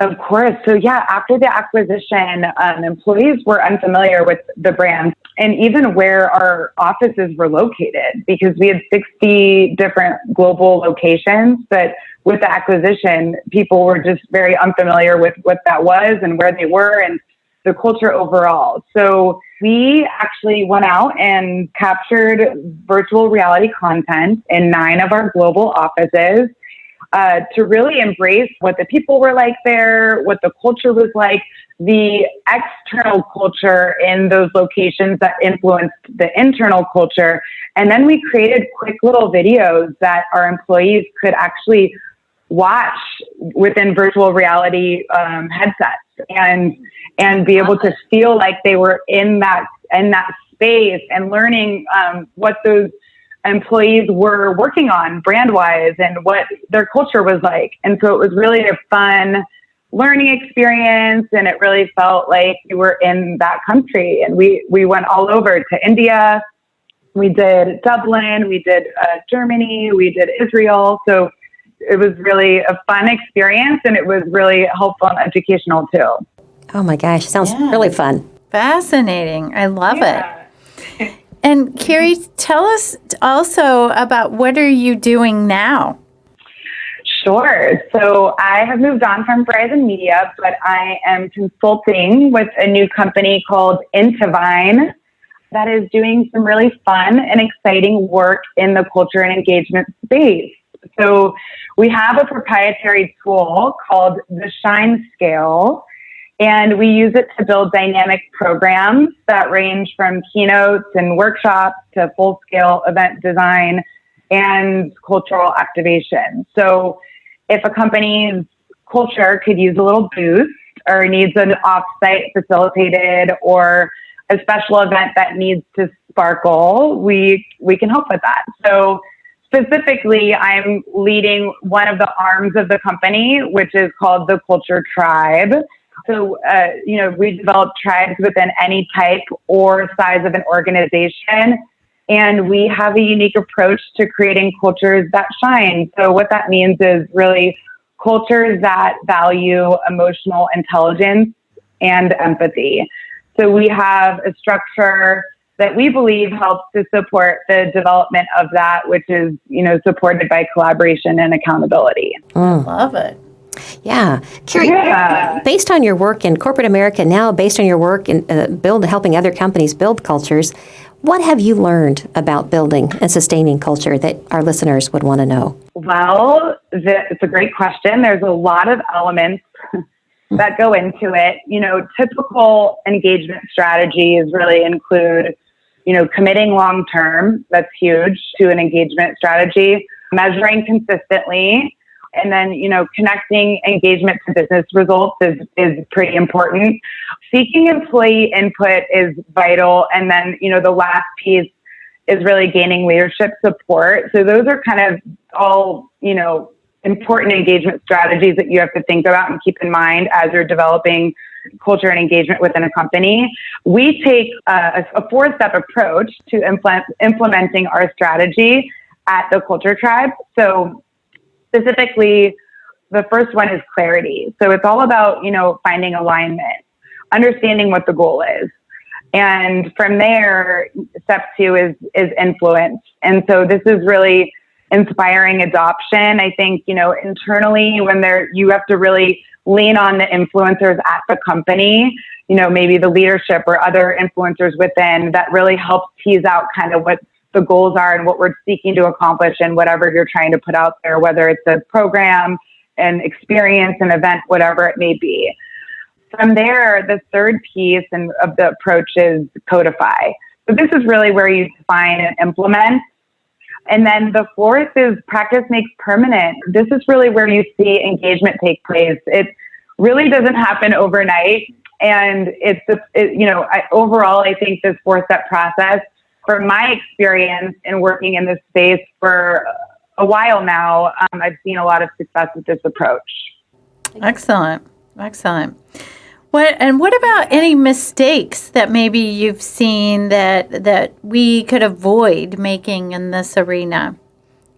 Of course. So after the acquisition, employees were unfamiliar with the brands and even where our offices were located because we had 60 different global locations. But with the acquisition, people were just very unfamiliar with what that was and where they were and the culture overall. So we actually went out and captured virtual reality content in 9 of our global offices. To really embrace what the people were like there, what the culture was like, the external culture in those locations that influenced the internal culture. And then we created quick little videos that our employees could actually watch within virtual reality headsets and be able to feel like they were in that space and learning what those employees were working on brand-wise and what their culture was like. And so it was really a fun learning experience, and it really felt like you were in that country. And we went all over to India, we did Dublin, we did Germany, we did Israel. So it was really a fun experience, and it was really helpful and educational too. Oh my gosh, sounds really fun. Fascinating. I love it. And Carrie, tell us also about what are you doing now? Sure. So I have moved on from Verizon Media, but I am consulting with a new company called Intivine that is doing some really fun and exciting work in the culture and engagement space. So we have a proprietary tool called the Shine Scale, and we use it to build dynamic programs that range from keynotes and workshops to full-scale event design and cultural activation. So if a company's culture could use a little boost or needs an off-site facilitated or a special event that needs to sparkle, we can help with that. So specifically, I'm leading one of the arms of the company, which is called the Culture Tribe. So, we develop tribes within any type or size of an organization. And we have a unique approach to creating cultures that shine. So what that means is really cultures that value emotional intelligence and empathy. So we have a structure that we believe helps to support the development of that, which is, supported by collaboration and accountability. Love it. Yeah. Carrie, based on your work in corporate America now, based on your work in helping other companies build cultures, what have you learned about building and sustaining culture that our listeners would want to know? Well, it's a great question. There's a lot of elements that go into it. Typical engagement strategies really include, committing long-term, that's huge, to an engagement strategy, measuring consistently, and then, connecting engagement to business results is pretty important. Seeking employee input is vital. And then, the last piece is really gaining leadership support. So those are kind of all, important engagement strategies that you have to think about and keep in mind as you're developing culture and engagement within a company. We take a 4-step approach to implementing our strategy at the Culture Tribe. So specifically, the first one is clarity. So it's all about, finding alignment, understanding what the goal is. And from there, step 2 is influence. And so this is really inspiring adoption. I think, internally you have to really lean on the influencers at the company, maybe the leadership or other influencers within that really help tease out kind of what the goals are and what we're seeking to accomplish and whatever you're trying to put out there, whether it's a program, an experience, an event, whatever it may be. From there, the third piece of the approach is codify. So this is really where you define and implement. And then the fourth is practice makes permanent. This is really where you see engagement take place. It really doesn't happen overnight. And overall, I think this 4-step process, from my experience in working in this space for a while now, I've seen a lot of success with this approach. Excellent. What about any mistakes that maybe you've seen that we could avoid making in this arena?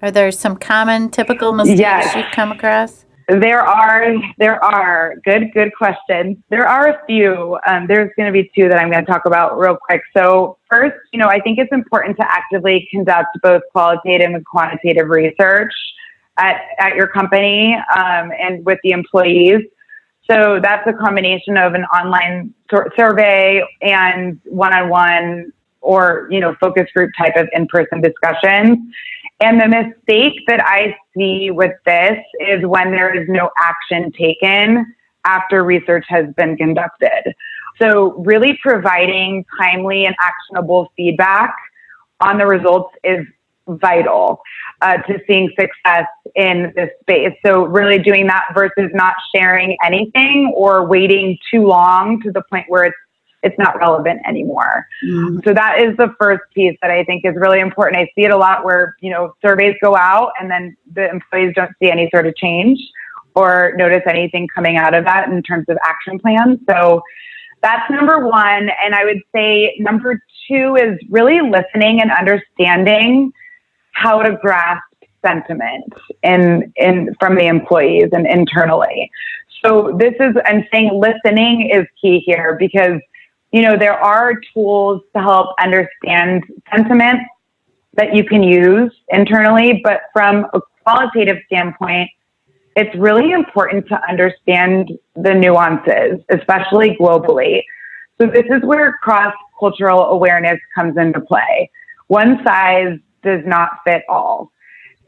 Are there some common, typical mistakes you've come across? There are. Good questions. There are a few. There's going to be 2 that I'm going to talk about real quick. So first, I think it's important to actively conduct both qualitative and quantitative research at your company and with the employees. So that's a combination of an online survey and one-on-one or, focus group type of in-person discussions. And the mistake that I see with this is when there is no action taken after research has been conducted. So really providing timely and actionable feedback on the results is vital to seeing success in this space. So really doing that versus not sharing anything or waiting too long to the point where it's not relevant anymore. Mm-hmm. So that is the first piece that I think is really important. I see it a lot where, surveys go out and then the employees don't see any sort of change or notice anything coming out of that in terms of action plans. So that's number 1. And I would say number 2 is really listening and understanding how to grasp sentiment from the employees and internally. So I'm saying listening is key here because, there are tools to help understand sentiment that you can use internally, but from a qualitative standpoint, it's really important to understand the nuances, especially globally. So this is where cross-cultural awareness comes into play. One size does not fit all.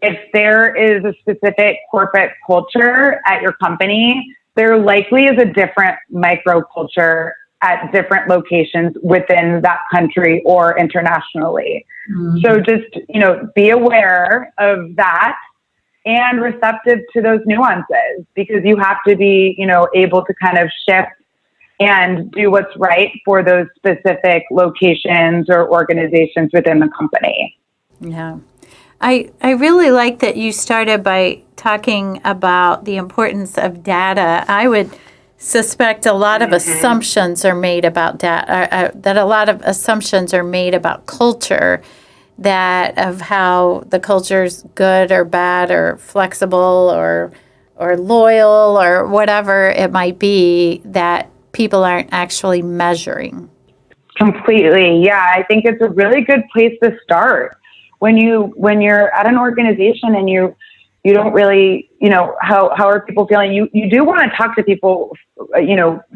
If there is a specific corporate culture at your company, there likely is a different microculture at different locations within that country or internationally. Mm-hmm. So just, be aware of that and receptive to those nuances because you have to be, able to kind of shift and do what's right for those specific locations or organizations within the company. Yeah. I really like that you started by talking about the importance of data. I would suspect a lot of assumptions are made about data, that a lot of assumptions are made about culture. that of how the culture's good or bad or flexible or loyal or whatever it might be, that people aren't actually measuring. Completely. Yeah. I think it's a really good place to start when you're at an organization and you don't really, how are people feeling? You do want to talk to people,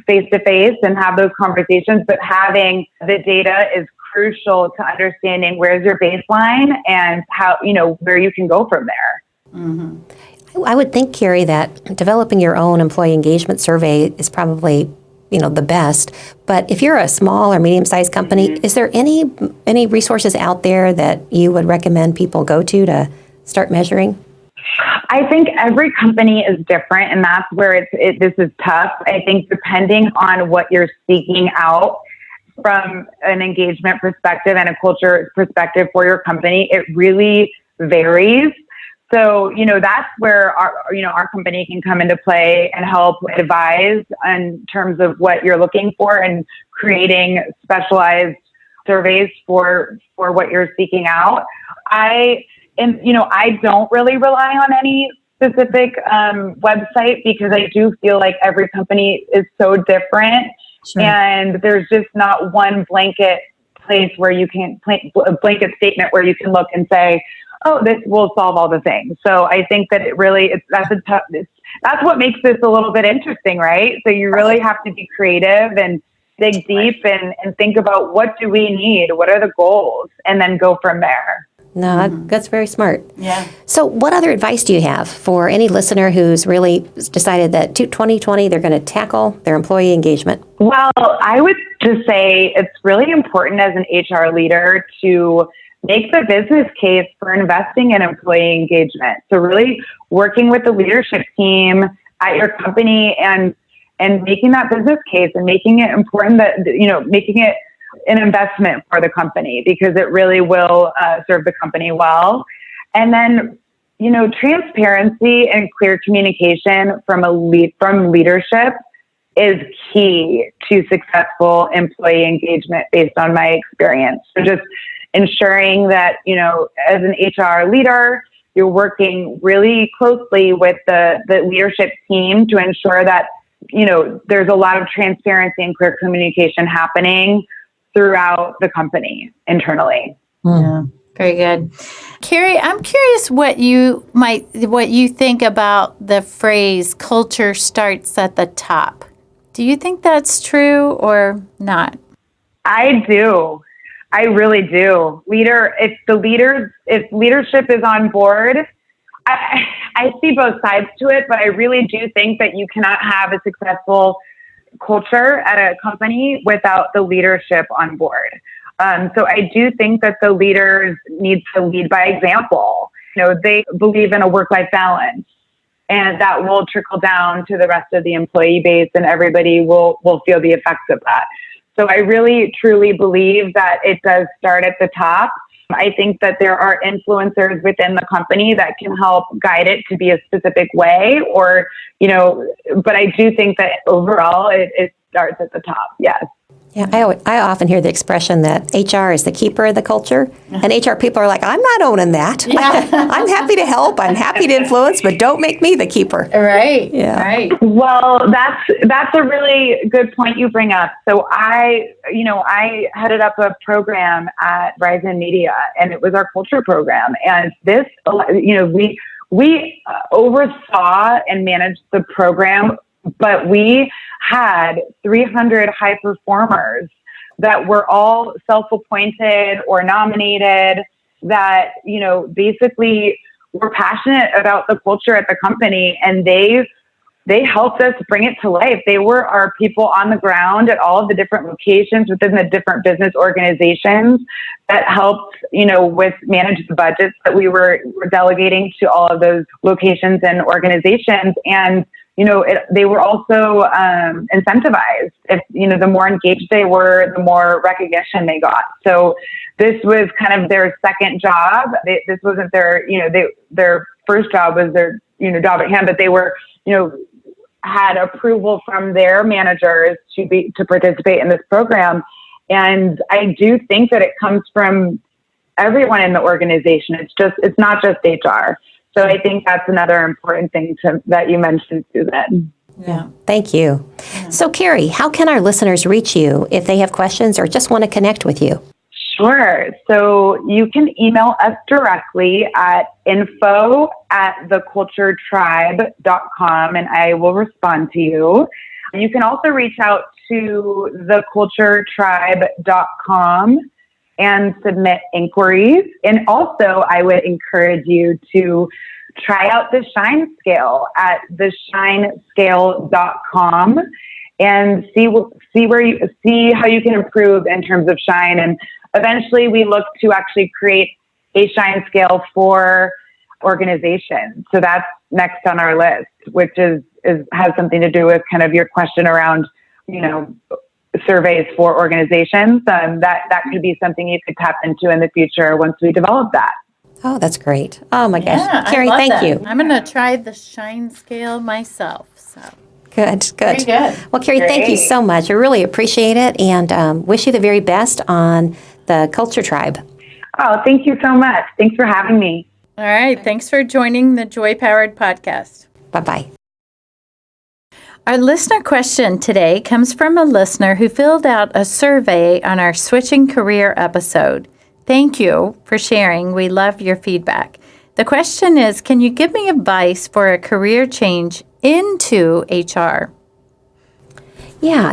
face to face and have those conversations, but having the data is crucial to understanding where's your baseline and how, where you can go from there. Mm-hmm. I would think, Carrie, that developing your own employee engagement survey is probably, the best. But if you're a small or medium-sized company, is there any resources out there that you would recommend people go to start measuring? I think every company is different, and that's where this is tough. I think depending on what you're seeking out from an engagement perspective and a culture perspective for your company, it really varies. So, that's where our company can come into play and help advise in terms of what you're looking for and creating specialized surveys for what you're seeking out. I don't really rely on any specific website because I do feel like every company is so different. Sure. And there's just not one blanket place where you can a blanket statement where you can look and say, oh, this will solve all the things. So I think that that's what makes this a little bit interesting, right? So you really have to be creative and dig deep and think about what do we need? What are the goals? And then go from there. No, that's very smart. Yeah. So what other advice do you have for any listener who's really decided that 2020 they're going to tackle their employee engagement? Well, I would just say it's really important as an HR leader to make the business case for investing in employee engagement. So really working with the leadership team at your company and making that business case and making it important that, making it an investment for the company because it really will serve the company well. And then, transparency and clear communication from leadership is key to successful employee engagement based on my experience. So just ensuring that, as an HR leader, you're working really closely with the leadership team to ensure that, there's a lot of transparency and clear communication happening throughout the company internally. Yeah, very good. Carrie, I'm curious what you think about the phrase culture starts at the top. Do you think that's true or not? I do. I really do. If leadership is on board, I see both sides to it, but I really do think that you cannot have a successful culture at a company without the leadership on board. So I do think that the leaders need to lead by example. They believe in a work-life balance, and that will trickle down to the rest of the employee base, and everybody will feel the effects of that. So I really, truly believe that it does start at the top. I think that there are influencers within the company that can help guide it to be a specific way but I do think that overall it starts at the top. Yes. Yeah, I often hear the expression that HR is the keeper of the culture, and HR people are like, I'm not owning that. Yeah. I'm happy to help. I'm happy to influence, but don't make me the keeper. Right. Yeah. Right. Well, that's a really good point you bring up. So I headed up a program at Verizon Media, and it was our culture program. And this, we oversaw and managed the program, but we had 300 high performers that were all self-appointed or nominated that, basically were passionate about the culture at the company, and they helped us bring it to life. They were our people on the ground at all of the different locations within the different business organizations that helped, with manage the budgets that we were delegating to all of those locations and organizations. And they were also incentivized. If the more engaged they were, the more recognition they got. So this was kind of their second job. This wasn't their first job was their job at hand, but they were had approval from their managers to participate in this program. And I do think that it comes from everyone in the organization. It's not just HR. So I think that's another important thing that you mentioned, Susan. Yeah. Thank you. Yeah. So, Carrie, how can our listeners reach you if they have questions or just want to connect with you? Sure. So you can email us directly at info@theculturetribe.com, and I will respond to you. You can also reach out to theculturetribe.com and submit inquiries. And also, I would encourage you to try out the Shine Scale at theshinescale.com and see how you can improve in terms of Shine. And eventually, we look to actually create a Shine Scale for organizations. So that's next on our list, which has something to do with kind of your question around, surveys for organizations. That could be something you could tap into in the future once we develop that. Oh, that's great. Oh my gosh. Yeah, Carrie, thank you. I'm going to try the Shine Scale myself. So Good. very good. Well, Carrie, thank you so much. I really appreciate it, and wish you the very best on the Culture Tribe. Oh, thank you so much. Thanks for having me. All right. Thanks for joining the Joy Powered Podcast. Bye-bye. Our listener question today comes from a listener who filled out a survey on our Switching Career episode. Thank you for sharing. We love your feedback. The question is, can you give me advice for a career change into HR? Yeah,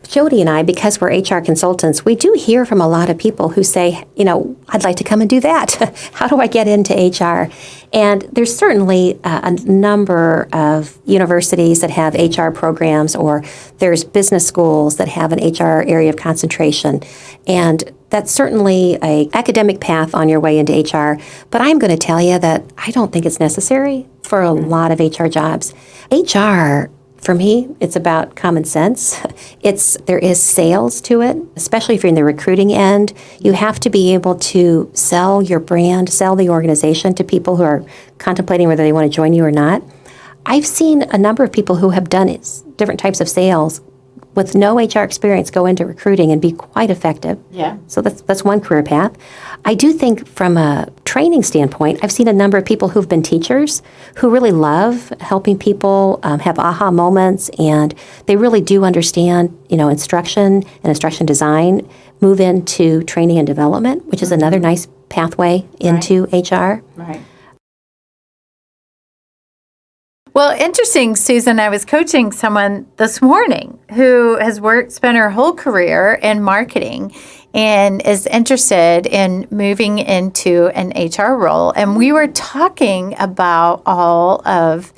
JoDee and I, because we're HR consultants, we do hear from a lot of people who say, I'd like to come and do that. How do I get into HR? And there's certainly a number of universities that have HR programs, or there's business schools that have an HR area of concentration. And that's certainly an academic path on your way into HR. But I'm going to tell you that I don't think it's necessary for a lot of HR jobs. HR, for me, it's about common sense. There is sales to it, especially if you're in the recruiting end. You have to be able to sell your brand, sell the organization to people who are contemplating whether they want to join you or not. I've seen a number of people who have done different types of sales with no HR experience go into recruiting and be quite effective. Yeah. So that's one career path. I do think from a training standpoint, I've seen a number of people who've been teachers who really love helping people have aha moments, and they really do understand, instruction and instruction design, move into training and development, which is another nice pathway into HR. Right. Well, interesting, Susan. I was coaching someone this morning who has spent her whole career in marketing and is interested in moving into an HR role. And we were talking about all of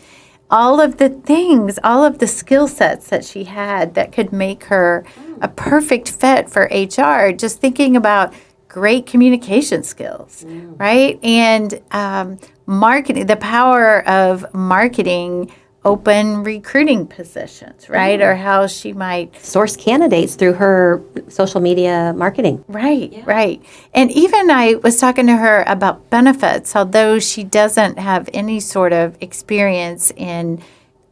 the things, all of the skill sets that she had that could make her a perfect fit for HR. Just thinking about great communication skills, right? And marketing, the power of marketing open recruiting positions, right? Or how she might source candidates through her social media marketing. Right, right. And even I was talking to her about benefits, although she doesn't have any sort of experience in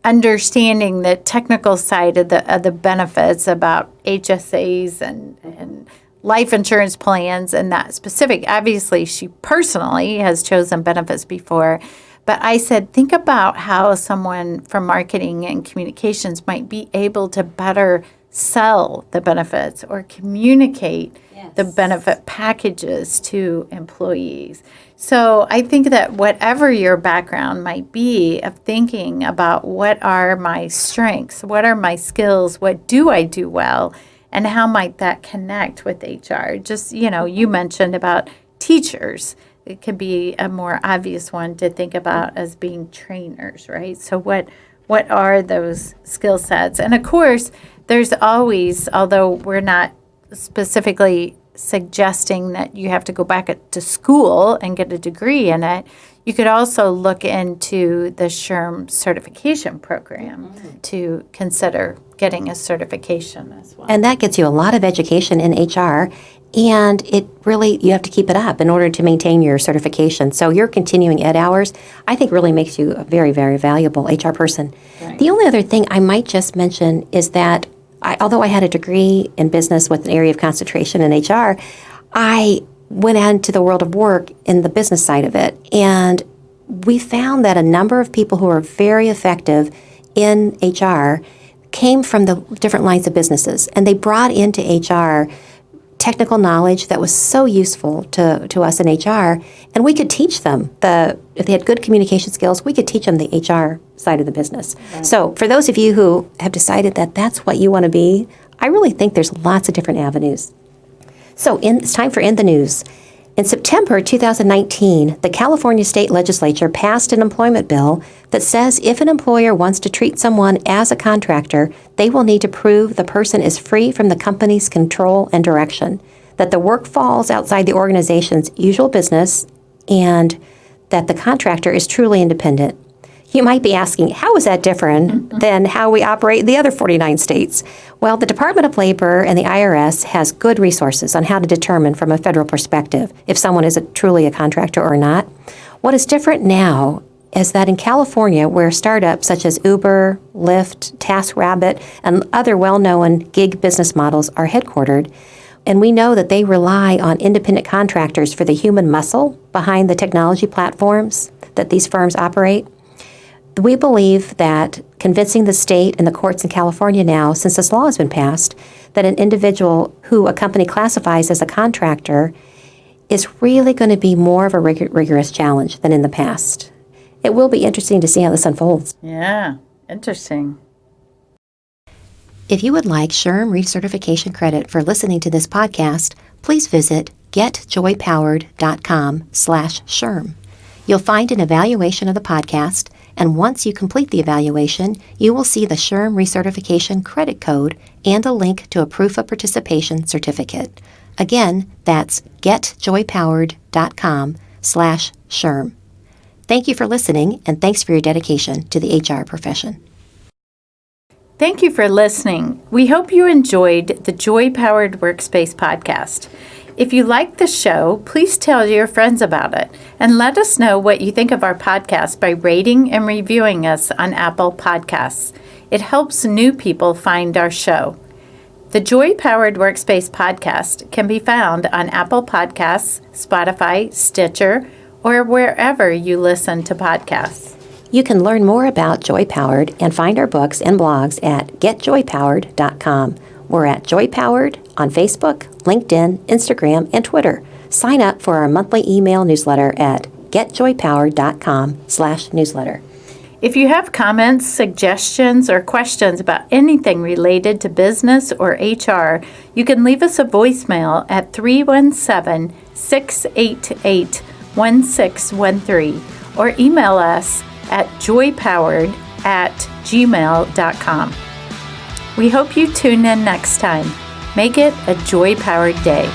understanding the technical side of the benefits about HSAs and life insurance plans and that specific. Obviously, she personally has chosen benefits before. But I said, think about how someone from marketing and communications might be able to better sell the benefits or communicate the benefit packages to employees. So I think that whatever your background might be of thinking about what are my strengths, what are my skills, what do I do well, and how might that connect with HR? Just, you mentioned about teachers. It could be a more obvious one to think about as being trainers, right? So what are those skill sets? And of course, there's always, although we're not specifically suggesting that you have to go back to school and get a degree in it, you could also look into the SHRM certification program to consider getting a certification as well. And that gets you a lot of education in HR, and you have to keep it up in order to maintain your certification. So your continuing ed hours, I think, really makes you a very, very valuable HR person. Right. The only other thing I might just mention is that although I had a degree in business with an area of concentration in HR, I went out into the world of work in the business side of it. And we found that a number of people who are very effective in HR came from the different lines of businesses. And they brought into HR technical knowledge that was so useful to us in HR. And we could teach them, if they had good communication skills, we could teach them the HR side of the business. Right. So for those of you who have decided that that's what you want to be, I really think there's lots of different avenues. So it's time for In the News. In September 2019, the California State Legislature passed an employment bill that says if an employer wants to treat someone as a contractor, they will need to prove the person is free from the company's control and direction, that the work falls outside the organization's usual business, and that the contractor is truly independent. You might be asking, how is that different than how we operate in the other 49 states? Well, the Department of Labor and the IRS has good resources on how to determine from a federal perspective if someone is truly a contractor or not. What is different now is that in California, where startups such as Uber, Lyft, TaskRabbit, and other well-known gig business models are headquartered, and we know that they rely on independent contractors for the human muscle behind the technology platforms that these firms operate. We believe that convincing the state and the courts in California now, since this law has been passed, that an individual who a company classifies as a contractor is really going to be more of a rigorous challenge than in the past. It will be interesting to see how this unfolds. Yeah, interesting. If you would like SHRM recertification credit for listening to this podcast, please visit getjoypowered.com/SHRM. You'll find an evaluation of the podcast, and once you complete the evaluation, you will see the SHRM recertification credit code and a link to a proof of participation certificate. Again, that's getjoypowered.com/SHRM. Thank you for listening, and thanks for your dedication to the HR profession. Thank you for listening. We hope you enjoyed the Joy Powered Workspace podcast. If you like the show, please tell your friends about it and let us know what you think of our podcast by rating and reviewing us on Apple Podcasts. It helps new people find our show. The Joy Powered Workspace podcast can be found on Apple Podcasts, Spotify, Stitcher, or wherever you listen to podcasts. You can learn more about Joy Powered and find our books and blogs at getjoypowered.com. We're at Joy Powered on Facebook, LinkedIn, Instagram, and Twitter. Sign up for our monthly email newsletter at getjoypowered.com/newsletter. If you have comments, suggestions, or questions about anything related to business or HR, you can leave us a voicemail at 317-688-1613 or email us at joypowered@gmail.com. We hope you tune in next time. Make it a joy-powered day.